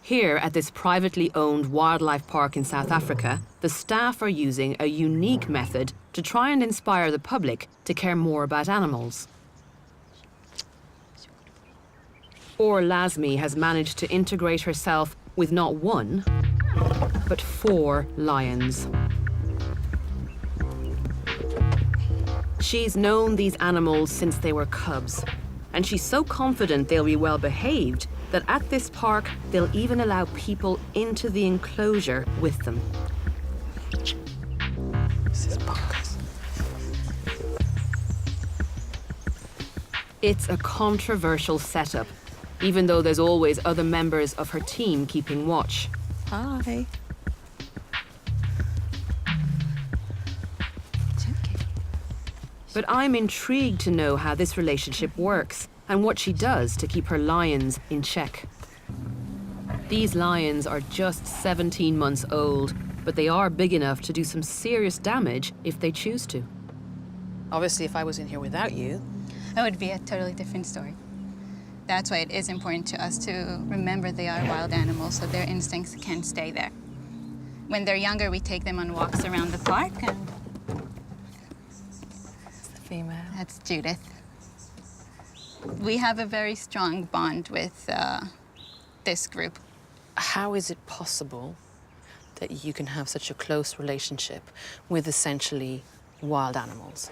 Here at this privately owned wildlife park in South Africa, the staff are using a unique method to try and inspire the public to care more about animals. Or Lasmi has managed to integrate herself with not one, but 4 lions. She's known these animals since they were cubs, and she's so confident they'll be well behaved that at this park, they'll even allow people into the enclosure with them. This is bonkers. It's a controversial setup, even though there's always other members of her team keeping watch. Hi. But I'm intrigued to know how this relationship works and what she does to keep her lions in check. These lions are just 17 months old, but they are big enough to do some serious damage if they choose to. Obviously, if I was in here without you... That would be a totally different story. That's why it is important to us to remember they are wild animals, so their instincts can stay there. When they're younger, we take them on walks around the park, and... That's the female. That's Judith. We have a very strong bond with this group. How is it possible that you can have such a close relationship with essentially wild animals?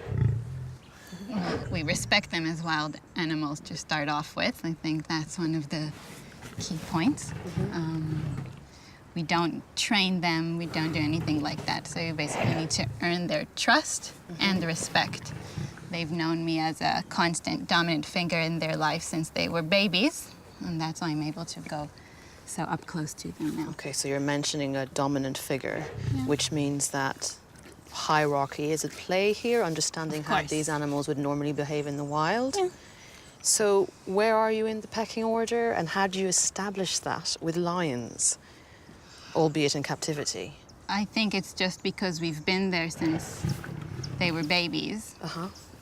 We respect them as wild animals to start off with. I think that's one of the key points. We don't train them, we don't do anything like that. So you basically need to earn their trust and respect. They've known me as a constant dominant figure in their life since they were babies, and that's why I'm able to go so up close to them now. Okay, so you're mentioning a dominant figure, which means that hierarchy is at play here, understanding how these animals would normally behave in the wild. Yeah. So where are you in the pecking order, and how do you establish that with lions, albeit in captivity? I think it's just because we've been there since they were babies.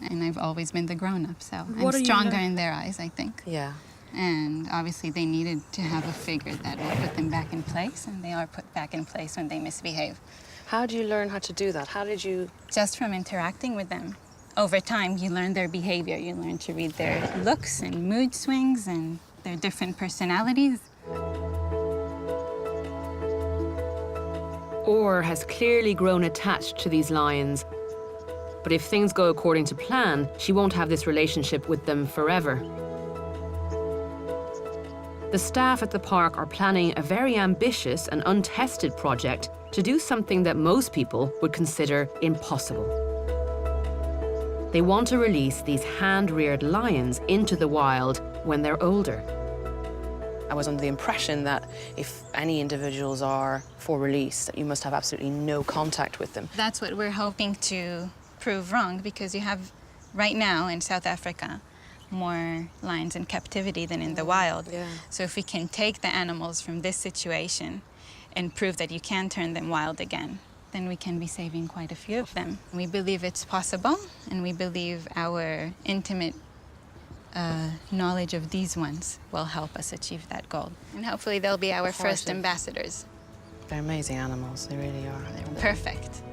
And I've always been the grown-up, so I'm stronger in their eyes, I think. Yeah. And obviously they needed to have a figure that will put them back in place, and they are put back in place when they misbehave. How do you learn how to do that? How did you... Just from interacting with them. Over time, you learn their behavior. You learn to read their looks and mood swings and their different personalities. Or has clearly grown attached to these lions. But if things go according to plan, she won't have this relationship with them forever. The staff at the park are planning a very ambitious and untested project to do something that most people would consider impossible. They want to release these hand-reared lions into the wild when they're older. I was under the impression that if any individuals are for release, that you must have absolutely no contact with them. That's what we're hoping to prove wrong, because you have, right now in South Africa, more lions in captivity than in the wild. Yeah. So if we can take the animals from this situation and prove that you can turn them wild again, then we can be saving quite a few of them. We believe it's possible, and we believe our intimate knowledge of these ones will help us achieve that goal. And hopefully they'll be our first ambassadors. They're amazing animals, they really are. They're perfect.